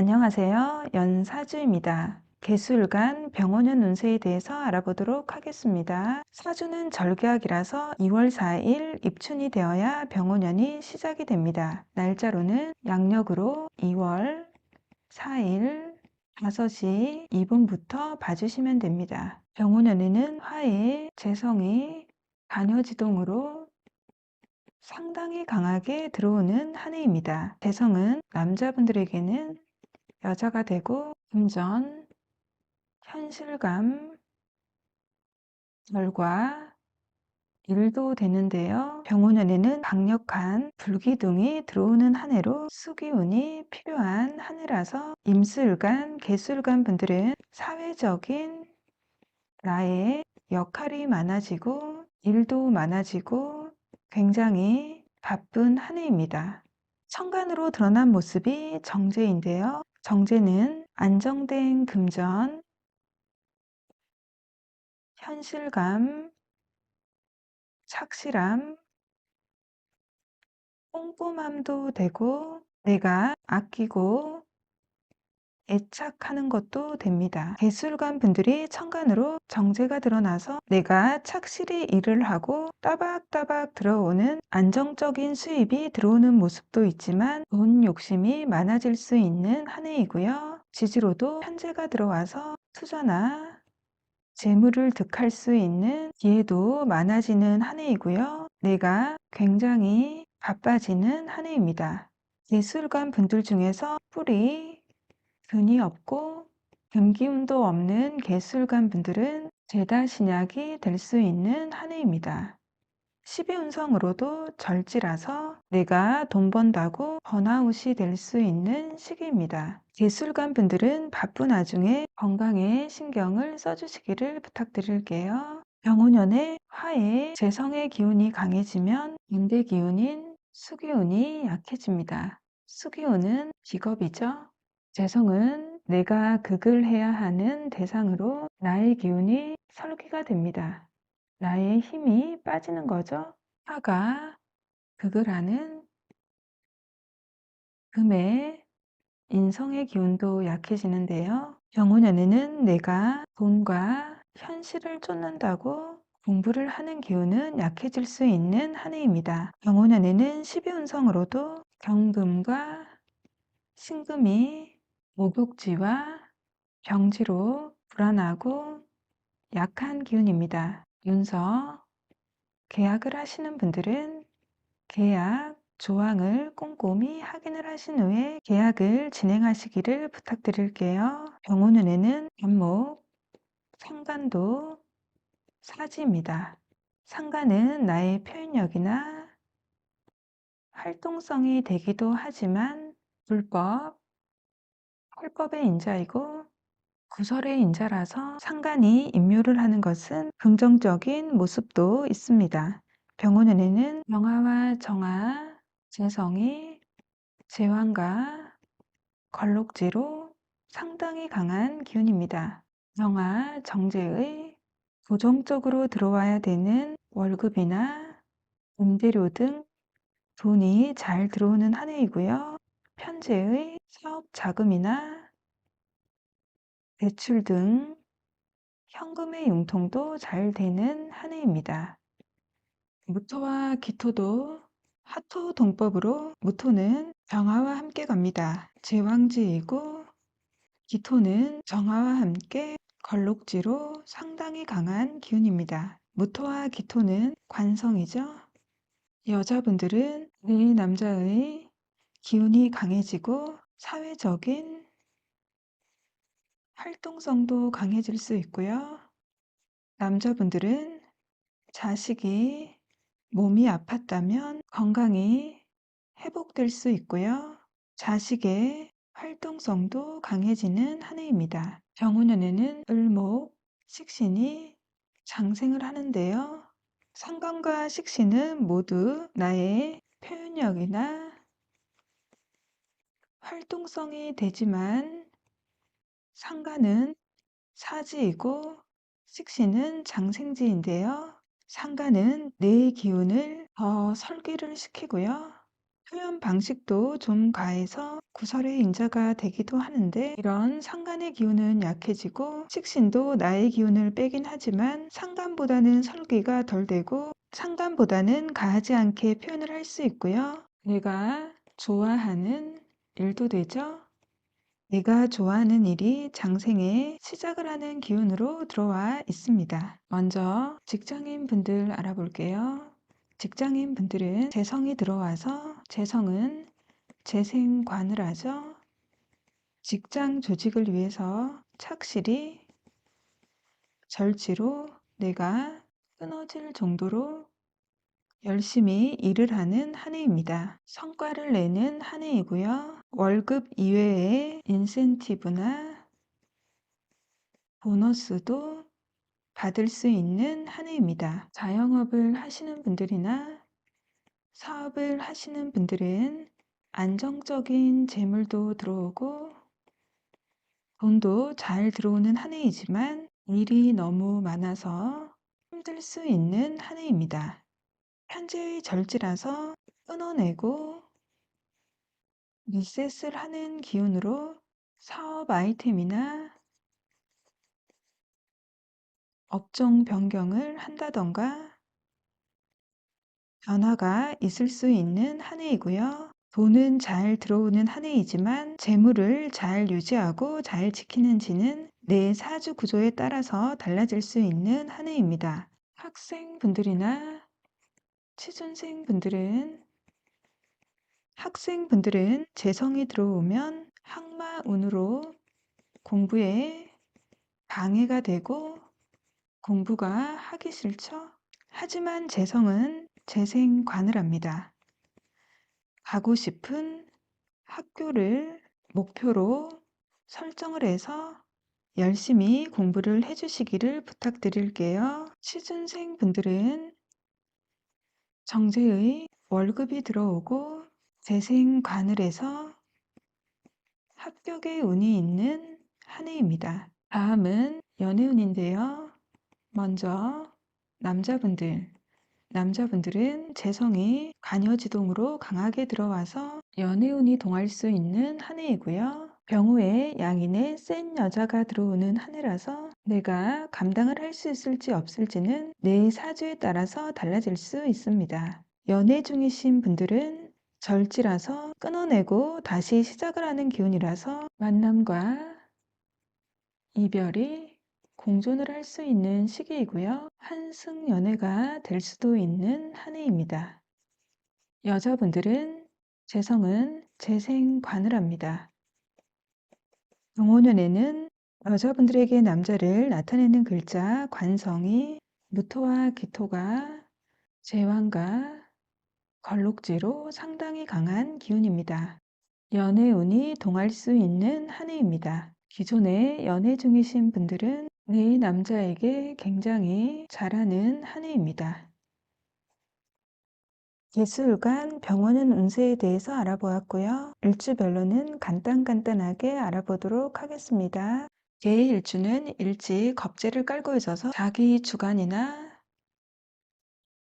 안녕하세요. 연사주입니다. 개수일간 병원년 운세에 대해서 알아보도록 하겠습니다. 사주는 절개학이라서 2월 4일 입춘이 되어야 병원년이 시작이 됩니다. 날짜로는 양력으로 2월 4일 5시 2분부터 봐주시면 됩니다. 병원년에는 화의 재성이 반여지동으로 상당히 강하게 들어오는 한 해입니다. 재성은 남자분들에게는 여자가 되고 금전, 현실감, 결과, 일도 되는데요. 병원연에는 강력한 불기둥이 들어오는 한 해로 수기운이 필요한 한 해라서 임수일간, 개수일간 분들은 사회적인 나의 역할이 많아지고 일도 많아지고 굉장히 바쁜 한 해입니다. 천간으로 드러난 모습이 정제인데요. 정제는 안정된 금전, 현실감, 착실함, 꼼꼼함도 되고 내가 아끼고 애착하는 것도 됩니다. 개술관 분들이 천간으로 정제가 드러나서 내가 착실히 일을 하고 따박따박 들어오는 안정적인 수입이 들어오는 모습도 있지만 돈 욕심이 많아질 수 있는 한 해이고요. 지지로도 현재가 들어와서 투자나 재물을 득할 수 있는 기회도 많아지는 한 해이고요. 내가 굉장히 바빠지는 한 해입니다. 예술관 분들 중에서 뿔이 근이 없고 금기운도 없는 개술관 분들은 죄다 신약이 될 수 있는 한 해입니다. 12운성으로도 절지라서 내가 돈 번다고 번아웃이 될 수 있는 시기입니다. 예술관 분들은 바쁜 와중에 건강에 신경을 써주시기를 부탁드릴게요. 병원연의 화의 재성의 기운이 강해지면 인대 기운인 수기운이 약해집니다. 수기운은 직업이죠. 재성은 내가 극을 해야 하는 대상으로 나의 기운이 설기가 됩니다. 나의 힘이 빠지는 거죠. 화가 극을 하는 금의 인성의 기운도 약해지는데요. 병원연에는 내가 돈과 현실을 쫓는다고 공부를 하는 기운은 약해질 수 있는 한 해입니다. 병원연에는 12운성으로도 경금과 신금이 목욕지와 병지로 불안하고 약한 기운입니다. 윤서, 계약을 하시는 분들은 계약 조항을 꼼꼼히 확인을 하신 후에 계약을 진행하시기를 부탁드릴게요. 병원운에는 변목, 상간도, 사지입니다. 상간은 나의 표현력이나 활동성이 되기도 하지만 불법, 헐법의 인자이고 구설의 인자라서 상간이 임묘를 하는 것은 긍정적인 모습도 있습니다. 병원운에는 명화와 정화, 재성이 제왕과 걸록지로 상당히 강한 기운입니다. 명화, 정제의 고정적으로 들어와야 되는 월급이나 임대료 등 돈이 잘 들어오는 한 해이고요. 편제의 사업 자금이나 대출 등 현금의 융통도 잘 되는 한 해입니다. 무토와 기토도 하토 동법으로 무토는 정화와 함께 갑니다. 제왕지이고 기토는 정화와 함께 걸록지로 상당히 강한 기운입니다. 무토와 기토는 관성이죠. 여자분들은 내 남자의 기운이 강해지고 사회적인 활동성도 강해질 수 있고요. 남자분들은 자식이 몸이 아팠다면 건강이 회복될 수 있고요. 자식의 활동성도 강해지는 한 해입니다. 병원연에는 을목, 식신이 장생을 하는데요. 상관과 식신은 모두 나의 표현력이나 활동성이 되지만 상관은 사지이고 식신은 장생지인데요. 상관은 내 기운을 더 설기를 시키고요. 표현 방식도 좀 과해서 구설의 인자가 되기도 하는데 이런 상간의 기운은 약해지고 식신도 나의 기운을 빼긴 하지만 상간보다는 설기가 덜 되고 상간보다는 가하지 않게 표현을 할 수 있고요. 내가 좋아하는 일도 되죠. 내가 좋아하는 일이 장생에 시작을 하는 기운으로 들어와 있습니다. 먼저 직장인 분들 알아볼게요. 직장인 분들은 재성이 들어와서 재성은 재생관을 하죠. 직장 조직을 위해서 착실히 절지로 내가 끊어질 정도로 열심히 일을 하는 한 해입니다. 성과를 내는 한 해이고요. 월급 이외에 인센티브나 보너스도 받을 수 있는 한 해입니다. 자영업을 하시는 분들이나 사업을 하시는 분들은 안정적인 재물도 들어오고 돈도 잘 들어오는 한 해이지만 일이 너무 많아서 힘들 수 있는 한 해입니다. 현재의 절지라서 끊어내고 리셋을 하는 기운으로 사업 아이템이나 업종 변경을 한다던가 변화가 있을 수 있는 한 해이고요. 돈은 잘 들어오는 한 해이지만 재물을 잘 유지하고 잘 지키는지는 내 사주 구조에 따라서 달라질 수 있는 한 해입니다. 학생분들이나 학생분들은 재성이 들어오면 항마운으로 공부에 방해가 되고 공부가 하기 싫죠? 하지만 재성은 재생관을 합니다. 가고 싶은 학교를 목표로 설정을 해서 열심히 공부를 해주시기를 부탁드릴게요. 취준생 분들은 정제의 월급이 들어오고 재생관을 해서 합격의 운이 있는 한 해입니다. 다음은 연애운인데요. 먼저 남자분들은 재성이 간여지동으로 강하게 들어와서 연애운이 동할 수 있는 한 해이고요. 병호에 양인의 센 여자가 들어오는 한 해라서 내가 감당을 할 수 있을지 없을지는 내 사주에 따라서 달라질 수 있습니다. 연애 중이신 분들은 절지라서 끊어내고 다시 시작을 하는 기운이라서 만남과 이별이 공존을 할 수 있는 시기이고요. 한승연애가 될 수도 있는 한 해입니다. 여자분들은 재성은 재생관을 합니다. 병호년에는 여자분들에게 남자를 나타내는 글자 관성이 무토와 기토가 제왕과 걸록지로 상당히 강한 기운입니다. 연애운이 동할 수 있는 한 해입니다. 기존에 연애 중이신 분들은 내 남자에게 굉장히 잘하는 한 해입니다. 예술관 병원은 운세에 대해서 알아보았고요. 일주별로는 간단하게 알아보도록 하겠습니다. 제1주는 일지 겁재를 깔고 있어서 자기 주관이나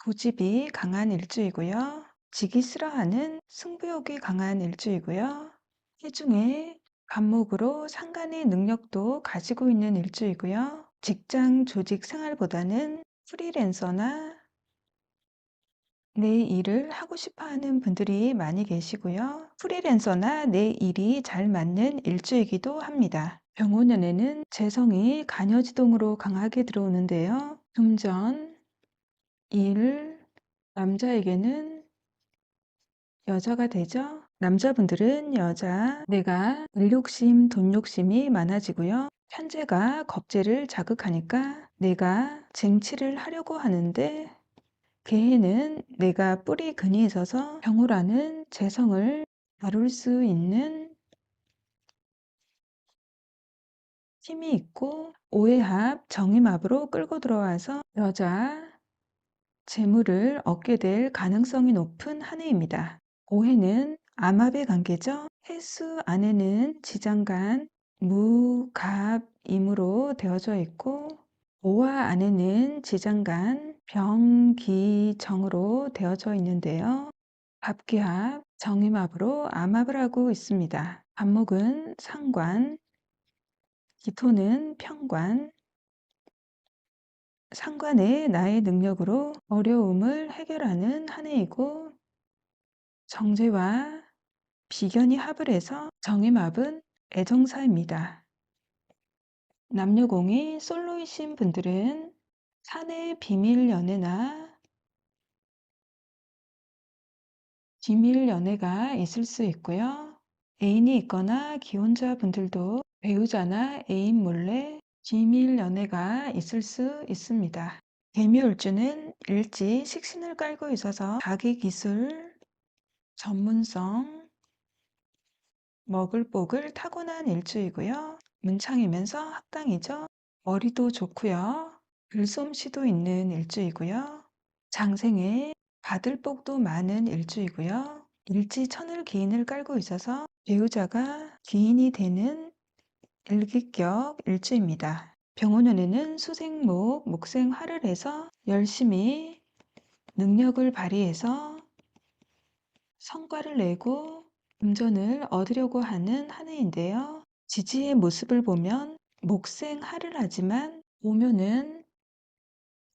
고집이 강한 일주이고요. 지기 싫어하는 승부욕이 강한 일주이고요. 해중에 간목으로 상간의 능력도 가지고 있는 일주이고요. 직장 조직 생활보다는 프리랜서나 내 일을 하고 싶어 하는 분들이 많이 계시고요. 프리랜서나 내 일이 잘 맞는 일주이기도 합니다. 병호년에는 재성이 간여지동으로 강하게 들어오는데요. 금전, 일, 남자에게는 여자가 되죠. 남자분들은 내가 일욕심, 돈욕심이 많아지고요. 편재가 겁재를 자극하니까 내가 쟁취를 하려고 하는데 개해는 내가 뿌리 근이 있어서 병호라는 재성을 다룰 수 있는 힘이 있고 오해합, 정임합으로 끌고 들어와서 여자, 재물을 얻게 될 가능성이 높은 한 해입니다. 오해는 암합의 관계죠. 해수 안에는 지장간, 무, 갑, 임으로 되어져 있고 오화 안에는 지장간, 병, 기, 정으로 되어져 있는데요. 갑기합, 정임합으로 암합을 하고 있습니다. 반목은 상관, 기토는 평관, 상관의 나의 능력으로 어려움을 해결하는 한 해이고 정제와 비견이 합을 해서 정임합은 애정사입니다. 남녀공이 솔로이신 분들은 사내 비밀 연애나 비밀 연애가 있을 수 있고요. 애인이 있거나 기혼자 분들도 배우자나 애인 몰래 비밀 연애가 있을 수 있습니다. 개미울주는 일지 식신을 깔고 있어서 자기 기술, 전문성, 먹을 복을 타고난 일주이고요. 문창이면서 학당이죠. 머리도 좋고요. 글솜씨도 있는 일주이고요. 장생에 받을 복도 많은 일주이고요. 일지 천을 기인을 깔고 있어서 배우자가 기인이 되는 일기격 일주입니다. 병원연에는 수생목, 목생화를 해서 열심히 능력을 발휘해서 성과를 내고 금전을 얻으려고 하는 한 해인데요. 지지의 모습을 보면 목생화를 하지만 오면은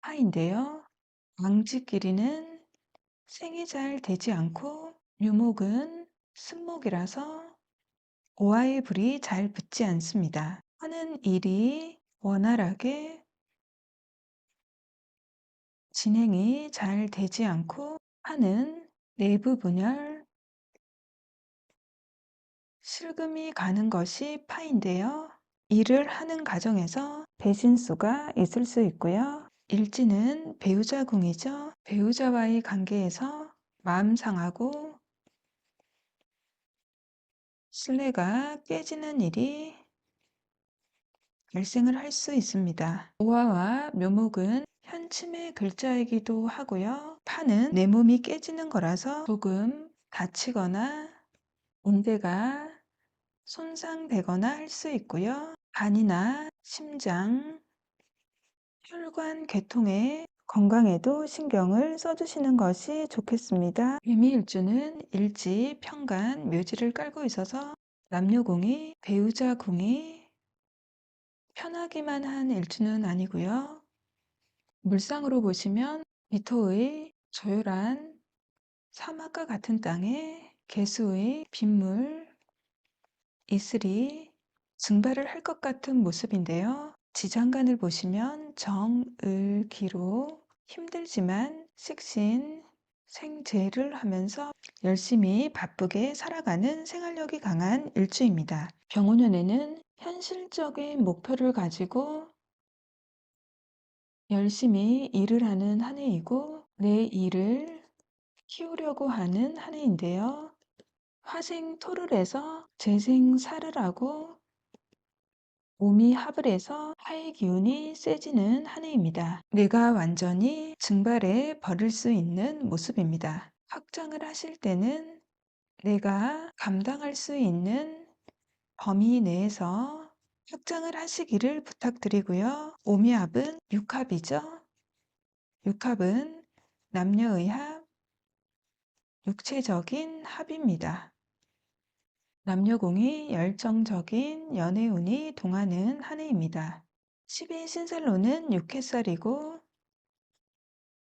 화인데요. 왕지끼리는 생이 잘 되지 않고 묘목은 쓴목이라서 오화의 불이 잘 붙지 않습니다. 하는 일이 원활하게 진행이 잘 되지 않고 하는 내부 분열, 실금이 가는 것이 파인데요. 일을 하는 가정에서 배신수가 있을 수 있고요. 일지는 배우자 궁이죠. 배우자와의 관계에서 마음 상하고 신뢰가 깨지는 일이 발생을 할 수 있습니다. 오화와 묘목은 현침의 글자이기도 하고요. 파는 내 몸이 깨지는 거라서 조금 다치거나 운대가 손상되거나 할 수 있고요. 간이나 심장, 혈관 계통의 건강에도 신경을 써주시는 것이 좋겠습니다. 비미일주는 일지, 평간, 묘지를 깔고 있어서 남녀공이, 배우자공이 편하기만 한 일주는 아니고요. 물상으로 보시면 미토의 조율한 사막과 같은 땅에 개수의 빗물, 이슬이 증발을 할 것 같은 모습인데요. 지장간을 보시면 정, 을, 기로 힘들지만 식신, 생재를 하면서 열심히 바쁘게 살아가는 생활력이 강한 일주입니다. 병원연에는 현실적인 목표를 가지고 열심히 일을 하는 한 해이고 내 일을 키우려고 하는 한 해인데요. 화생토를 해서 재생사를 하고 몸이 합을 해서 화의 기운이 세지는 한 해입니다. 내가 완전히 증발해 버릴 수 있는 모습입니다. 확장을 하실 때는 내가 감당할 수 있는 범위 내에서 확장을 하시기를 부탁드리고요. 오미합은 육합이죠. 육합은 남녀의 합, 육체적인 합입니다. 남녀공이 열정적인 연애운이 동하는 한 해입니다. 10의 신살로는 육해살이고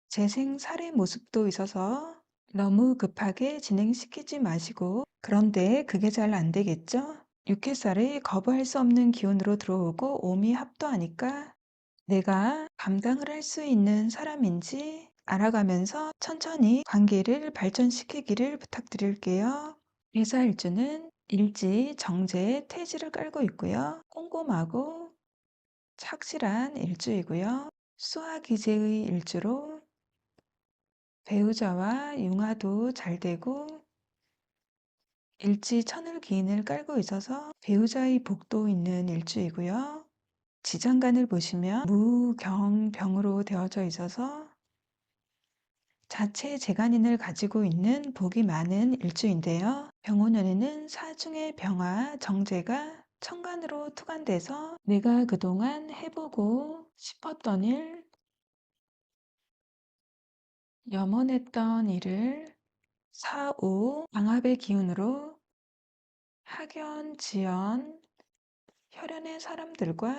재생살의 모습도 있어서 너무 급하게 진행시키지 마시고 그런데 그게 잘 안 되겠죠? 육해살이 거부할 수 없는 기운으로 들어오고 오미 합도하니까 내가 감당을 할 수 있는 사람인지 알아가면서 천천히 관계를 발전시키기를 부탁드릴게요. 일사일주는 일지, 정제, 태지를 깔고 있고요. 꼼꼼하고 착실한 일주이고요. 수화기제의 일주로 배우자와 융화도 잘 되고 일지 천을 기인을 깔고 있어서 배우자의 복도 있는 일주이고요. 지장간을 보시면 무경병으로 되어져 있어서 자체 재간인을 가지고 있는 복이 많은 일주인데요. 병원연에는 사중의 병화, 정제가 천간으로 투간돼서 내가 그동안 해보고 싶었던 일, 염원했던 일을 4오 방합의 기운으로 학연, 지연, 혈연의 사람들과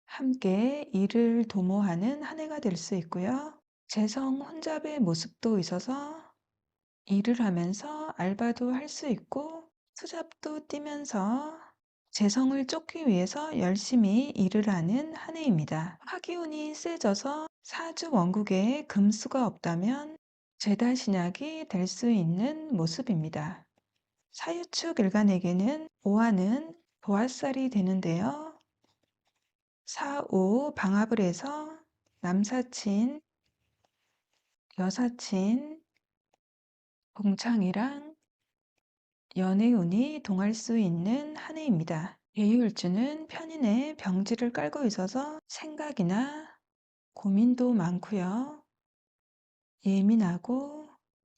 함께 일을 도모하는 한 해가 될 수 있고요. 재성 혼잡의 모습도 있어서 일을 하면서 알바도 할 수 있고 투잡도 뛰면서 재성을 쫓기 위해서 열심히 일을 하는 한 해입니다. 화기운이 세져서 사주 원국에 금수가 없다면 죄다 신약이 될 수 있는 모습입니다. 사유축 일간에게는 오화는 도화살이 되는데요. 4오 방합을 해서 남사친, 여사친, 동창이랑 연애운이 동할 수 있는 한 해입니다. 예유일주는 편인의 병지를 깔고 있어서 생각이나 고민도 많고요. 예민하고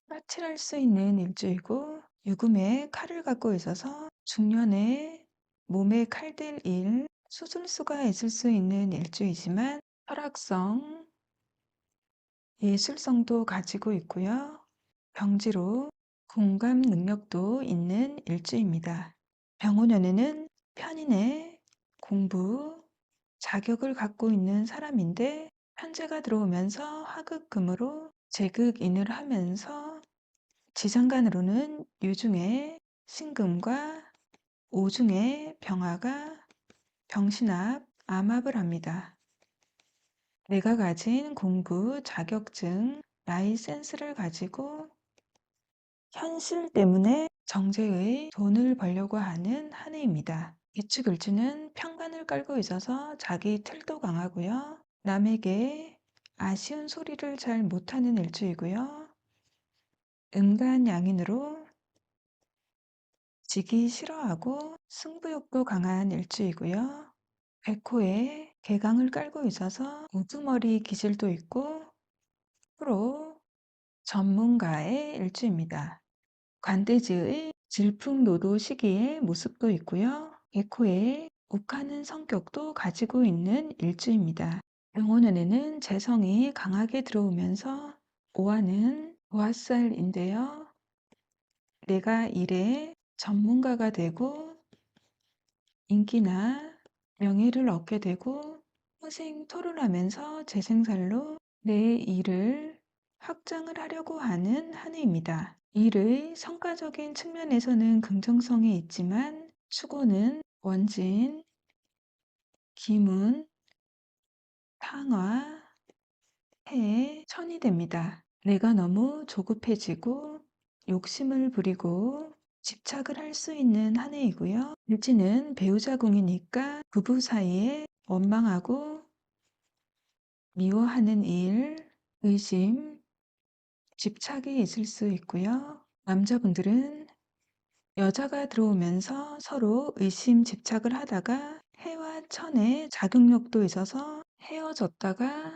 까칠할 수 있는 일주이고 유금의 칼을 갖고 있어서 중년에 몸에 칼들 일, 수술수가 있을 수 있는 일주이지만 철학성, 예술성도 가지고 있고요. 병지로 공감 능력도 있는 일주입니다. 병원연에는 편인의 공부, 자격을 갖고 있는 사람인데 편제가 들어오면서 화극금으로 재극인을 하면서 지장간으로는 유중의 신금과 오중의 병화가 병신합, 암합을 합니다. 내가 가진 공부, 자격증, 라이센스를 가지고 현실 때문에 정제의 돈을 벌려고 하는 한 해입니다. 기축일주는 편관을 깔고 있어서 자기 틀도 강하고요. 남에게 아쉬운 소리를 잘 못하는 일주이고요. 음간양인으로 지기 싫어하고 승부욕도 강한 일주이고요. 백호에 개강을 깔고 있어서 우두머리 기질도 있고 프로 전문가의 일주입니다. 관대지의 질풍노도 시기의 모습도 있고요. 백호에 욱하는 성격도 가지고 있는 일주입니다. 병원운에는 재성이 강하게 들어오면서 오화는 도화살인데요. 내가 일에 전문가가 되고 인기나 명예를 얻게 되고 평생 토론하면서 재생살로 내 일을 확장을 하려고 하는 한 해입니다. 일의 성과적인 측면에서는 긍정성이 있지만 추구는 원진, 기문, 탕화, 해에 천이 됩니다. 내가 너무 조급해지고 욕심을 부리고 집착을 할 수 있는 한 해이고요. 일지는 배우자궁이니까 부부 사이에 원망하고 미워하는 일, 의심, 집착이 있을 수 있고요. 남자분들은 여자가 들어오면서 서로 의심, 집착을 하다가 해와 천의 작용력도 있어서 헤어졌다가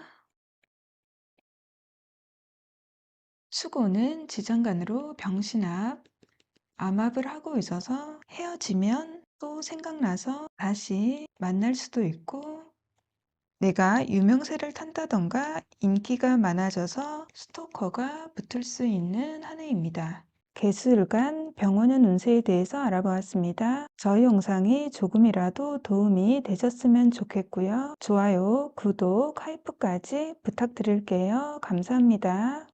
수고는 지장간으로 병신합, 암합을 하고 있어서 헤어지면 또 생각나서 다시 만날 수도 있고 내가 유명세를 탄다던가 인기가 많아져서 스토커가 붙을 수 있는 한 해입니다. 개수일간 병원의 운세에 대해서 알아보았습니다. 저희 영상이 조금이라도 도움이 되셨으면 좋겠고요. 좋아요, 구독, 하이프까지 부탁드릴게요. 감사합니다.